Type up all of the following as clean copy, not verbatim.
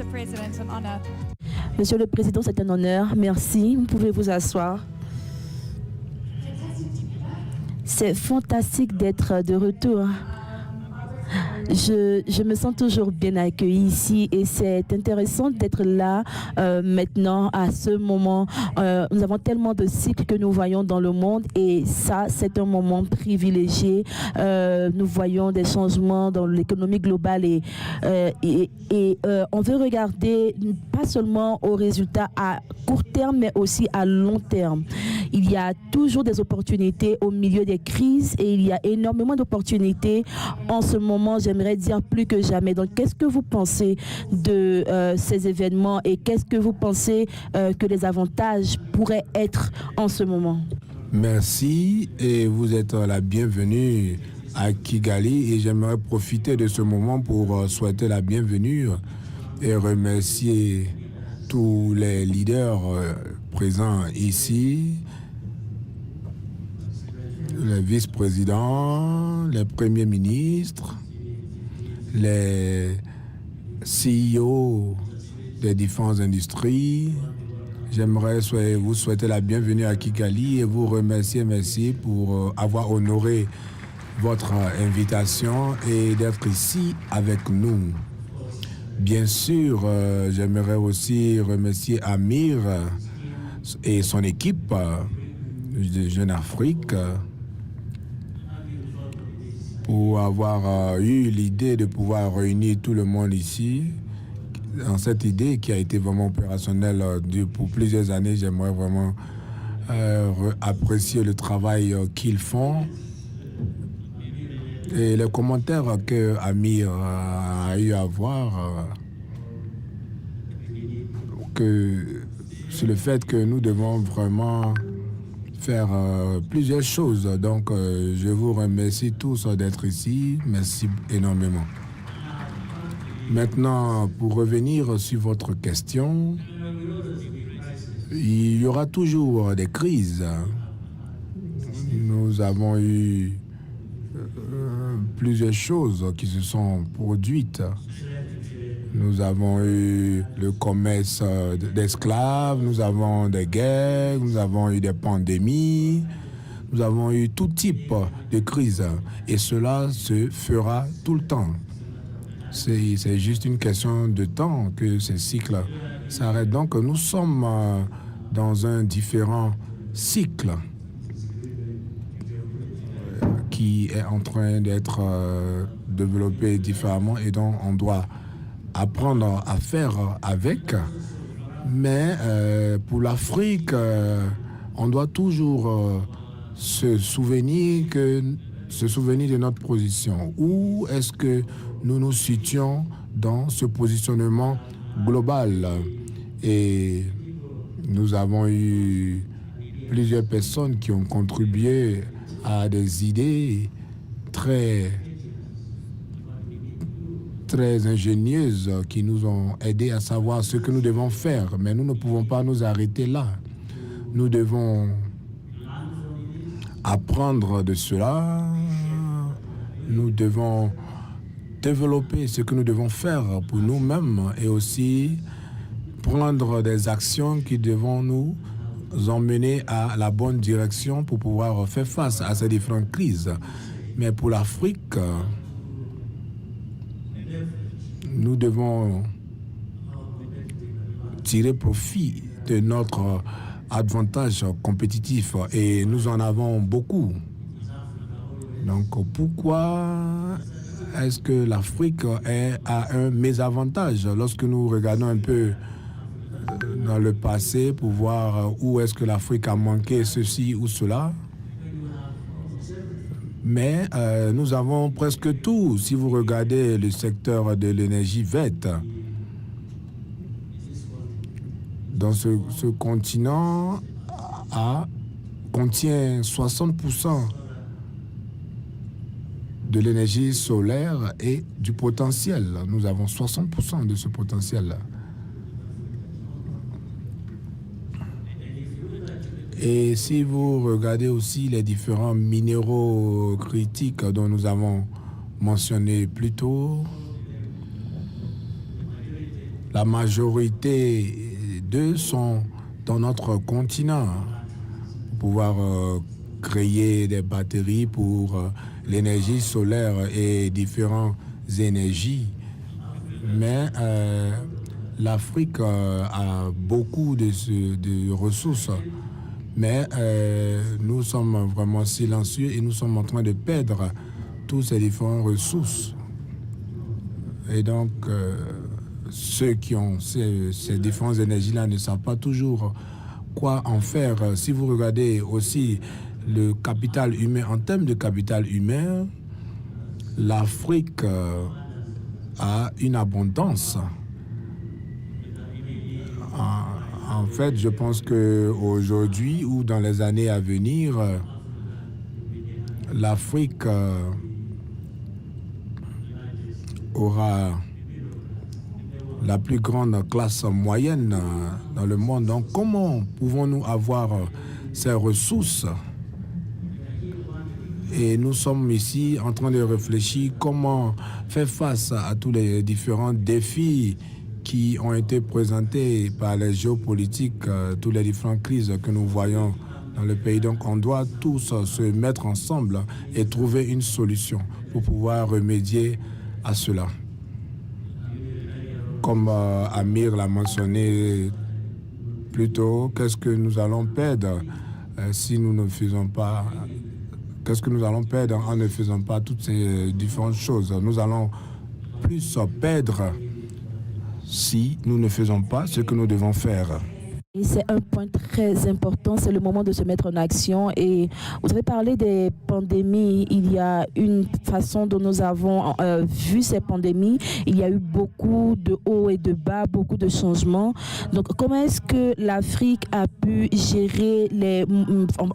Mr. President, an honor. Monsieur le Président, c'est un honneur. Merci. Vous pouvez vous asseoir. C'est fantastique d'être de retour. Je me sens toujours bien accueillie ici et c'est intéressant d'être là maintenant à ce moment. Nous avons tellement de cycles que nous voyons dans le monde et ça, c'est un moment privilégié. Nous voyons des changements dans l'économie globale et on veut regarder pas seulement aux résultats à court terme, mais aussi à long terme. Il y a toujours des opportunités au milieu des crises et il y a énormément d'opportunités en ce moment, j'aimerais dire plus que jamais. Donc, qu'est-ce que vous pensez de ces événements et qu'est-ce que vous pensez que les avantages pourraient être en ce moment? Merci et vous êtes la bienvenue à Kigali et j'aimerais profiter de ce moment pour souhaiter la bienvenue et remercier tous les leaders présents ici, les vice-présidents, les premiers ministres, les CEO des différentes industries. J'aimerais vous souhaiter la bienvenue à Kigali et vous remercier, merci pour avoir honoré votre invitation et d'être ici avec nous. Bien sûr, j'aimerais aussi remercier Amir et son équipe de Jeune Afrique pour avoir eu l'idée de pouvoir réunir tout le monde ici. Dans cette idée qui a été vraiment opérationnelle pour plusieurs années, j'aimerais vraiment apprécier le travail qu'ils font. Et les commentaires que Amir a eu à voir sur le fait que nous devons vraiment faire plusieurs choses. Donc, je vous remercie tous d'être ici. Merci énormément. Maintenant, pour revenir sur votre question, il y aura toujours des crises. Nous avons eu plusieurs choses qui se sont produites. Nous avons eu le commerce d'esclaves, nous avons des guerres, nous avons eu des pandémies, nous avons eu tout type de crises. Et cela se fera tout le temps. C'est juste une question de temps que ces cycles s'arrêtent. Donc nous sommes dans un différent cycle qui est en train d'être développé différemment et dont on doit apprendre à faire avec. Mais pour l'Afrique, on doit toujours se souvenir de notre position. Où est-ce que nous nous situons dans ce positionnement global? Et nous avons eu plusieurs personnes qui ont contribué à des idées très ingénieuses qui nous ont aidés à savoir ce que nous devons faire. Mais nous ne pouvons pas nous arrêter là. Nous devons apprendre de cela. Nous devons développer ce que nous devons faire pour nous-mêmes et aussi prendre des actions qui devront nous emmener à la bonne direction pour pouvoir faire face à ces différentes crises. Mais pour l'Afrique, nous devons tirer profit de notre avantage compétitif et nous en avons beaucoup. Donc pourquoi est-ce que l'Afrique a un mésavantage lorsque nous regardons un peu dans le passé pour voir où est-ce que l'Afrique a manqué ceci ou cela? Mais nous avons presque tout. Si vous regardez le secteur de l'énergie verte, dans ce continent contient 60% de l'énergie solaire et du potentiel. Nous avons 60% de ce potentiel. Et si vous regardez aussi les différents minéraux critiques dont nous avons mentionné plus tôt, La majorité d'eux sont dans notre continent pour pouvoir créer des batteries pour l'énergie solaire et différentes énergies. Mais l'Afrique a beaucoup de ressources. Mais nous sommes vraiment silencieux et nous sommes en train de perdre toutes ces différentes ressources. Et donc, ceux qui ont ces différentes énergies-là ne savent pas toujours quoi en faire. Si vous regardez aussi le capital humain, en termes de capital humain, l'Afrique a une abondance. En fait, je pense qu'aujourd'hui ou dans les années à venir, l'Afrique aura la plus grande classe moyenne dans le monde. Donc, comment pouvons-nous avoir ces ressources? Et nous sommes ici en train de réfléchir comment faire face à tous les différents défis qui ont été présentés par les géopolitiques, toutes les différentes crises que nous voyons dans le pays. Donc, on doit tous se mettre ensemble et trouver une solution pour pouvoir remédier à cela. Comme Amir l'a mentionné plus tôt, qu'est-ce que nous allons perdre si nous ne faisons pas... Qu'est-ce que nous allons perdre en ne faisant pas toutes ces différentes choses? Nous allons plus perdre si nous ne faisons pas ce que nous devons faire. Et c'est un point très important, c'est le moment de se mettre en action. Et vous avez parlé des pandémies. Il y a une façon dont nous avons vu ces pandémies. Il y a eu beaucoup de hauts et de bas, beaucoup de changements. Donc, comment est-ce que l'Afrique a pu gérer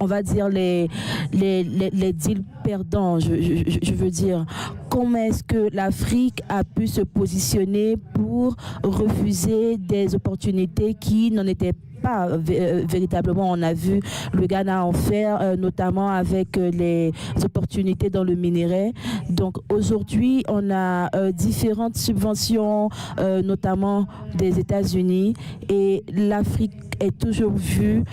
on va dire les deals perdants, je veux dire. Comment est-ce que l'Afrique a pu se positionner pour refuser des opportunités qui n'en étaient pas véritablement? On a vu le Ghana en faire, notamment avec les opportunités dans le minerai. Donc aujourd'hui, on a différentes subventions, notamment des États-Unis, et l'Afrique est toujours vue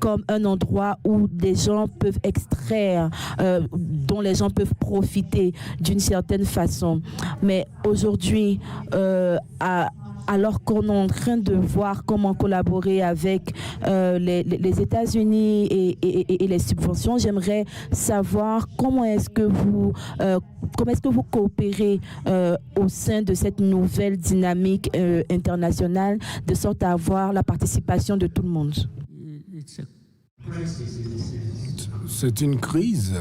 comme un endroit où des gens peuvent extraire, dont les gens peuvent profiter d'une certaine façon. Mais aujourd'hui, alors qu'on est en train de voir comment collaborer avec les États-Unis et les subventions, j'aimerais savoir comment est-ce que vous coopérez au sein de cette nouvelle dynamique internationale, de sorte à avoir la participation de tout le monde. C'est une crise,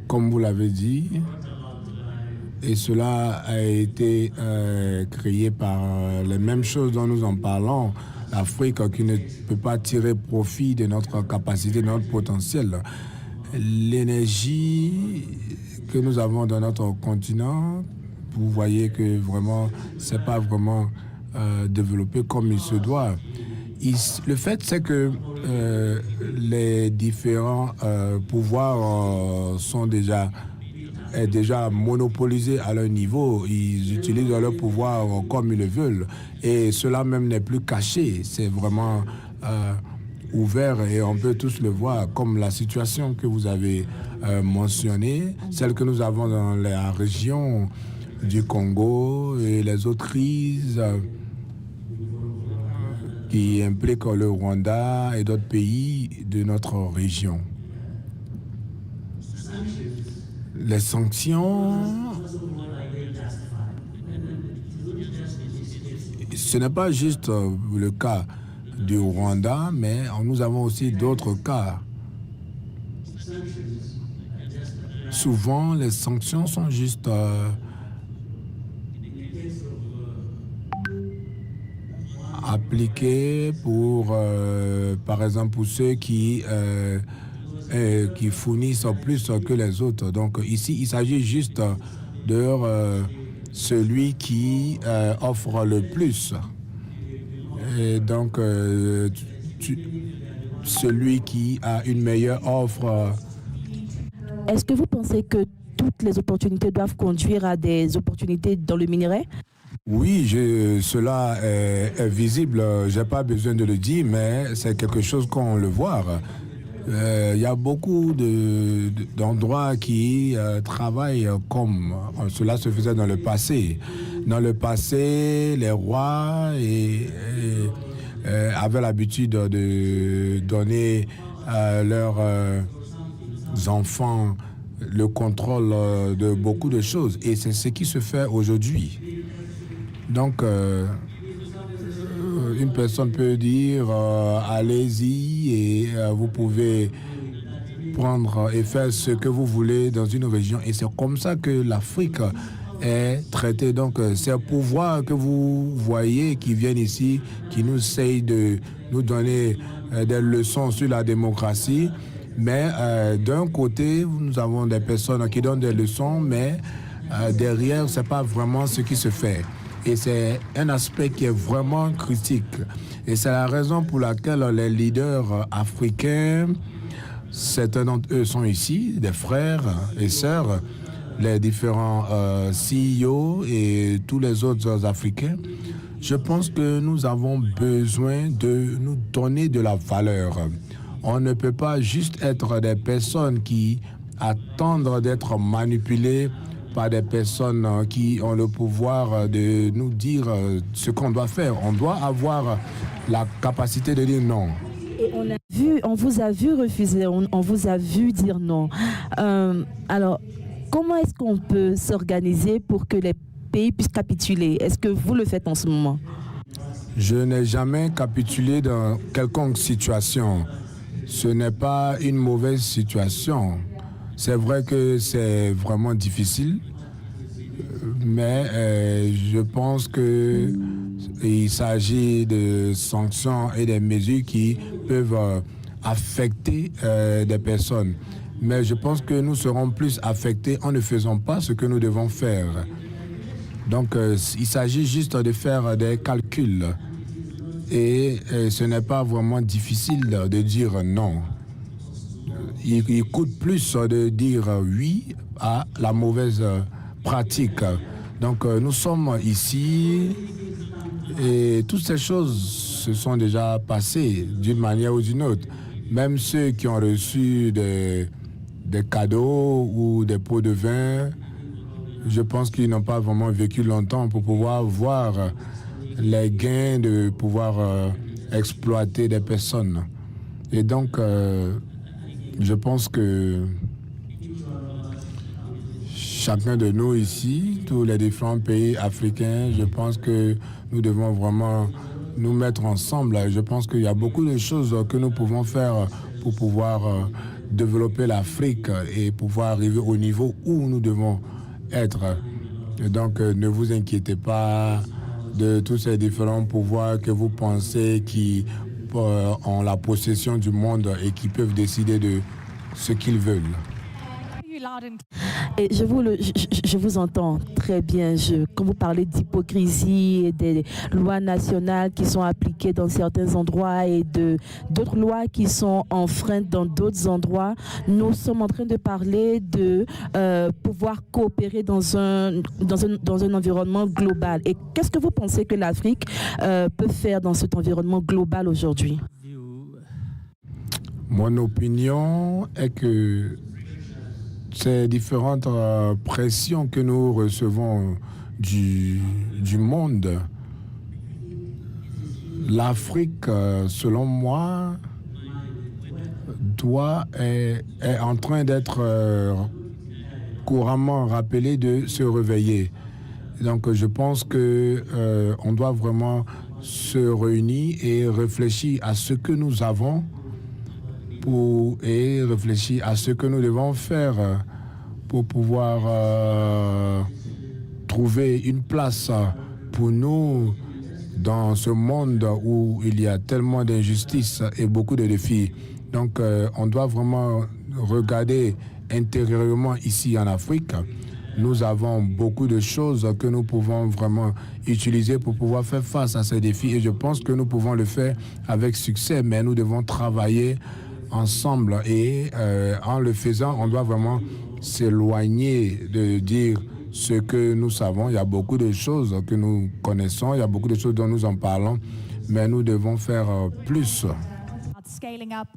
comme vous l'avez dit. Et cela a été créé par les mêmes choses dont nous en parlons. L'Afrique qui ne peut pas tirer profit de notre capacité, de notre potentiel. L'énergie que nous avons dans notre continent, vous voyez que vraiment, ce n'est pas vraiment développé comme il se doit. Le fait, c'est que les différents pouvoirs sont déjà monopolisés à leur niveau. Ils utilisent leur pouvoir comme ils le veulent. Et cela même n'est plus caché. C'est vraiment ouvert et on peut tous le voir, comme la situation que vous avez mentionnée, celle que nous avons dans la région du Congo et les autres crises qui impliquent le Rwanda et d'autres pays de notre région. Les sanctions, ce n'est pas juste le cas du Rwanda, mais nous avons aussi d'autres cas. Souvent, les sanctions sont juste appliquées pour, par exemple, pour ceux qui fournissent plus que les autres. Donc ici, il s'agit juste de celui qui offre le plus. Et donc, celui qui a une meilleure offre. Est-ce que vous pensez que toutes les opportunités doivent conduire à des opportunités dans le minerai? Oui, cela est visible. Je n'ai pas besoin de le dire, mais c'est quelque chose qu'on le voit. Il y a beaucoup d'endroits qui travaillent comme cela se faisait dans le passé. Dans le passé, les rois avaient l'habitude de donner à leurs enfants le contrôle de beaucoup de choses. Et c'est ce qui se fait aujourd'hui. Donc, une personne peut dire allez-y et vous pouvez prendre et faire ce que vous voulez dans une région. Et c'est comme ça que l'Afrique est traitée. Donc, ces pouvoirs que vous voyez qui viennent ici, qui nous essayent de nous donner des leçons sur la démocratie. Mais d'un côté, nous avons des personnes qui donnent des leçons, mais derrière, ce n'est pas vraiment ce qui se fait. Et c'est un aspect qui est vraiment critique. Et c'est la raison pour laquelle les leaders africains, certains d'entre eux sont ici, des frères et sœurs, les différents CEO et tous les autres Africains. Je pense que nous avons besoin de nous donner de la valeur. On ne peut pas juste être des personnes qui attendent d'être manipulées par des personnes qui ont le pouvoir de nous dire ce qu'on doit faire. On doit avoir la capacité de dire non. Et on vous a vu refuser, on vous a vu dire non. Alors, comment est-ce qu'on peut s'organiser pour que les pays puissent capituler? Est-ce que vous le faites en ce moment? Je n'ai jamais capitulé dans quelconque situation. Ce n'est pas une mauvaise situation. C'est vrai que c'est vraiment difficile, mais je pense qu'il s'agit de sanctions et des mesures qui peuvent affecter des personnes. Mais je pense que nous serons plus affectés en ne faisant pas ce que nous devons faire. Donc, il s'agit juste de faire des calculs. Et ce n'est pas vraiment difficile de dire non. Il coûte plus de dire oui à la mauvaise pratique. Donc nous sommes ici et toutes ces choses se sont déjà passées d'une manière ou d'une autre. Même ceux qui ont reçu des cadeaux ou des pots de vin, je pense qu'ils n'ont pas vraiment vécu longtemps pour pouvoir voir les gains de pouvoir exploiter des personnes. Et donc, je pense que chacun de nous ici, tous les différents pays africains, je pense que nous devons vraiment nous mettre ensemble. Je pense qu'il y a beaucoup de choses que nous pouvons faire pour pouvoir développer l'Afrique et pouvoir arriver au niveau où nous devons être. Et donc, ne vous inquiétez pas de tous ces différents pouvoirs que vous pensez qui ont la possession du monde et qui peuvent décider de ce qu'ils veulent. Et je vous entends très bien. Quand vous parlez d'hypocrisie et des lois nationales qui sont appliquées dans certains endroits et d'autres lois qui sont enfreintes dans d'autres endroits, nous sommes en train de parler de pouvoir coopérer dans un environnement global. Et qu'est-ce que vous pensez que l'Afrique peut faire dans cet environnement global aujourd'hui? Mon opinion est que ces différentes pressions que nous recevons du monde, l'Afrique, selon moi, est en train d'être couramment rappelée de se réveiller. Donc je pense qu'on doit vraiment se réunir et réfléchir à ce que nous avons et réfléchir à ce que nous devons faire pour pouvoir trouver une place pour nous dans ce monde où il y a tellement d'injustices et beaucoup de défis. Donc on doit vraiment regarder intérieurement ici en Afrique. Nous avons beaucoup de choses que nous pouvons vraiment utiliser pour pouvoir faire face à ces défis et je pense que nous pouvons le faire avec succès, mais nous devons travailler ensemble et en le faisant, on doit vraiment s'éloigner de dire ce que nous savons. Il y a beaucoup de choses que nous connaissons, il y a beaucoup de choses dont nous en parlons, mais nous devons faire plus.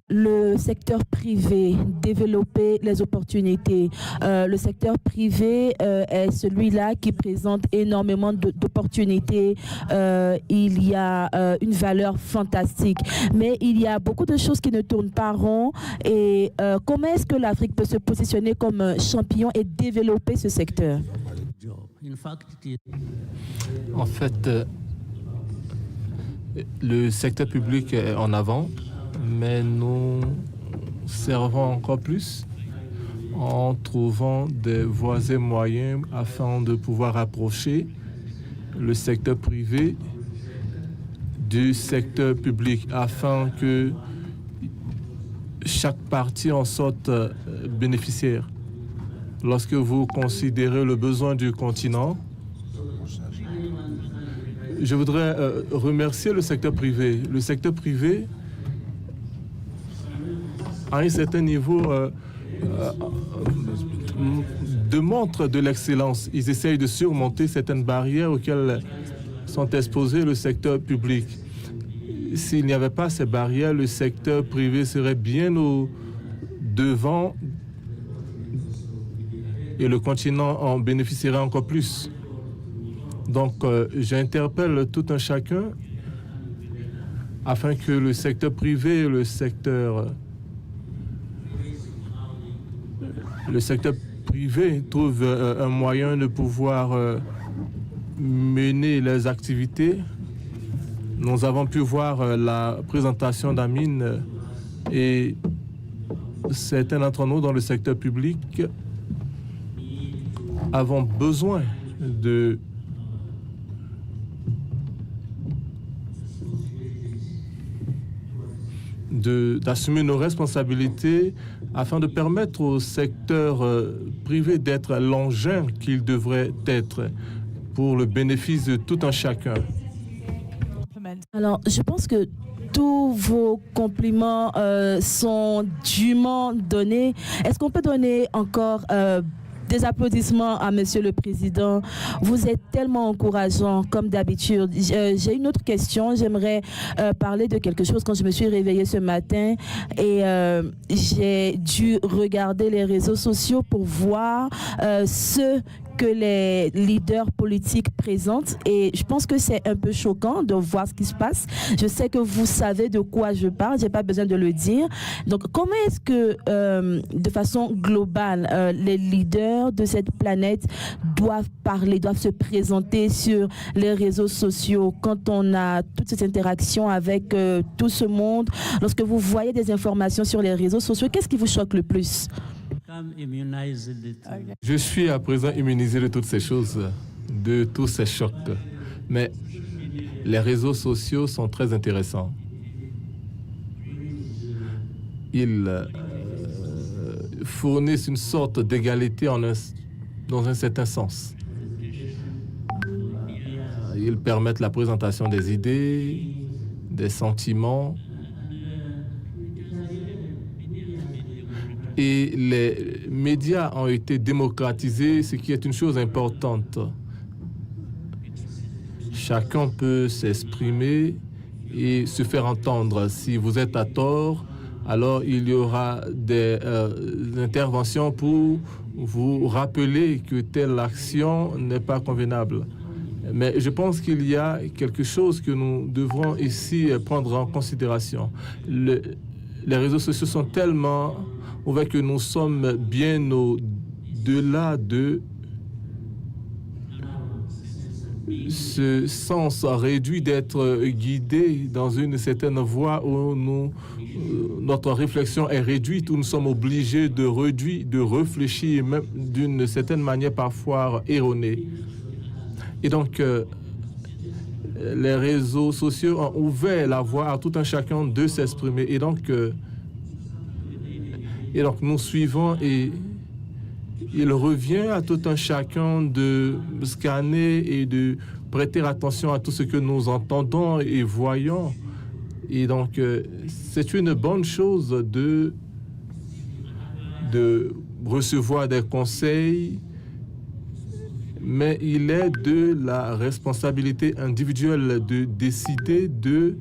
Le secteur privé, développer les opportunités. Le secteur privé est celui-là qui présente énormément d'opportunités. Il y a une valeur fantastique. Mais il y a beaucoup de choses qui ne tournent pas rond. Et comment est-ce que l'Afrique peut se positionner comme champion et développer ce secteur? En fait, le secteur public est en avant, mais nous servons encore plus en trouvant des voies et moyens afin de pouvoir rapprocher le secteur privé du secteur public, afin que chaque partie en sorte bénéficiaire. Lorsque vous considérez le besoin du continent, je voudrais remercier le secteur privé. Le secteur privé, à un certain niveau, démontre de l'excellence. Ils essayent de surmonter certaines barrières auxquelles sont exposés le secteur public. S'il n'y avait pas ces barrières, le secteur privé serait bien au devant et le continent en bénéficierait encore plus. Donc, j'interpelle tout un chacun afin que le secteur privé et le secteur privé trouve un moyen de pouvoir mener les activités. Nous avons pu voir la présentation d'Amine et certains d'entre nous dans le secteur public avons besoin d'assumer nos responsabilités afin de permettre au secteur privé d'être l'engin qu'il devrait être pour le bénéfice de tout un chacun. Alors, je pense que tous vos compliments sont dûment donnés. Est-ce qu'on peut donner encore des applaudissements à Monsieur le Président? Vous êtes tellement encourageant, comme d'habitude. J'ai une autre question. J'aimerais parler de quelque chose. Quand je me suis réveillée ce matin et j'ai dû regarder les réseaux sociaux pour voir ce que les leaders politiques présentent, et je pense que c'est un peu choquant de voir ce qui se passe. Je sais que vous savez de quoi je parle, j'ai pas besoin de le dire. Donc, comment est-ce que, de façon globale, les leaders de cette planète doivent parler, doivent se présenter sur les réseaux sociaux quand on a toute cette interaction avec tout ce monde? Lorsque vous voyez des informations sur les réseaux sociaux, qu'est-ce qui vous choque le plus? Je suis à présent immunisé de toutes ces choses, de tous ces chocs. Mais les réseaux sociaux sont très intéressants. Ils fournissent une sorte d'égalité dans un certain sens. Ils permettent la présentation des idées, des sentiments. Et les médias ont été démocratisés, ce qui est une chose importante. Chacun peut s'exprimer et se faire entendre. Si vous êtes à tort, alors il y aura des interventions pour vous rappeler que telle action n'est pas convenable. Mais je pense qu'il y a quelque chose que nous devrons ici prendre en considération. Les réseaux sociaux sont tellement ouverts que nous sommes bien au-delà de ce sens réduit d'être guidé dans une certaine voie où notre réflexion est réduite, où nous sommes obligés de réfléchir même d'une certaine manière parfois erronée. Et donc, les réseaux sociaux ont ouvert la voie à tout un chacun de s'exprimer. Et donc, nous suivons et il revient à tout un chacun de scanner et de prêter attention à tout ce que nous entendons et voyons. Et donc, c'est une bonne chose de recevoir des conseils mais il est de la responsabilité individuelle de décider de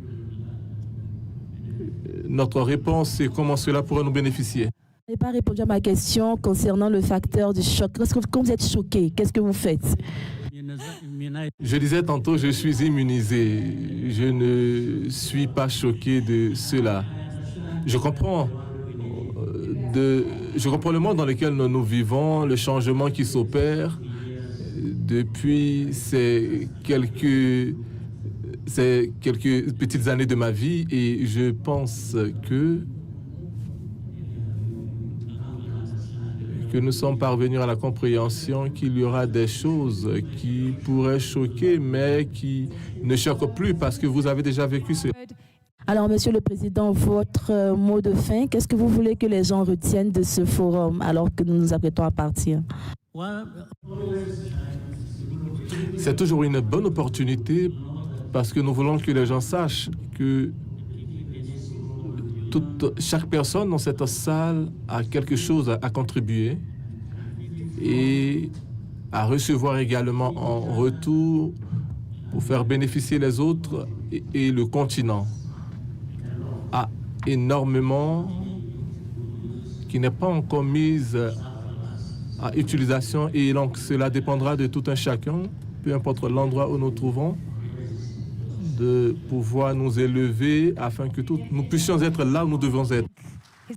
notre réponse et comment cela pourrait nous bénéficier. Vous n'avez pas répondu à ma question concernant le facteur du choc. Quand vous êtes choqué, qu'est-ce que vous faites? Je disais tantôt, je suis immunisé. Je ne suis pas choqué de cela. Je comprends le monde dans lequel nous vivons, le changement qui s'opère depuis ces quelques petites années de ma vie, et je pense que nous sommes parvenus à la compréhension qu'il y aura des choses qui pourraient choquer, mais qui ne choquent plus parce que vous avez déjà vécu cela. Alors, Monsieur le Président, votre mot de fin, qu'est-ce que vous voulez que les gens retiennent de ce forum alors que nous nous apprêtons à partir? C'est toujours une bonne opportunité parce que nous voulons que les gens sachent que chaque personne dans cette salle a quelque chose à contribuer et à recevoir également en retour pour faire bénéficier les autres, et le continent a énormément qui n'est pas encore mise à utilisation, et donc cela dépendra de tout un chacun, peu importe l'endroit où nous trouvons, de pouvoir nous élever afin que nous puissions être là où nous devons être.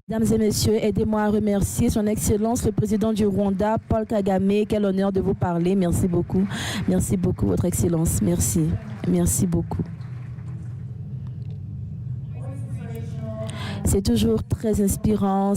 Mesdames et messieurs, aidez-moi à remercier son Excellence le Président du Rwanda, Paul Kagame. Quel honneur de vous parler. Merci beaucoup. Merci beaucoup, Votre Excellence. Merci. Merci beaucoup. C'est toujours très inspirant.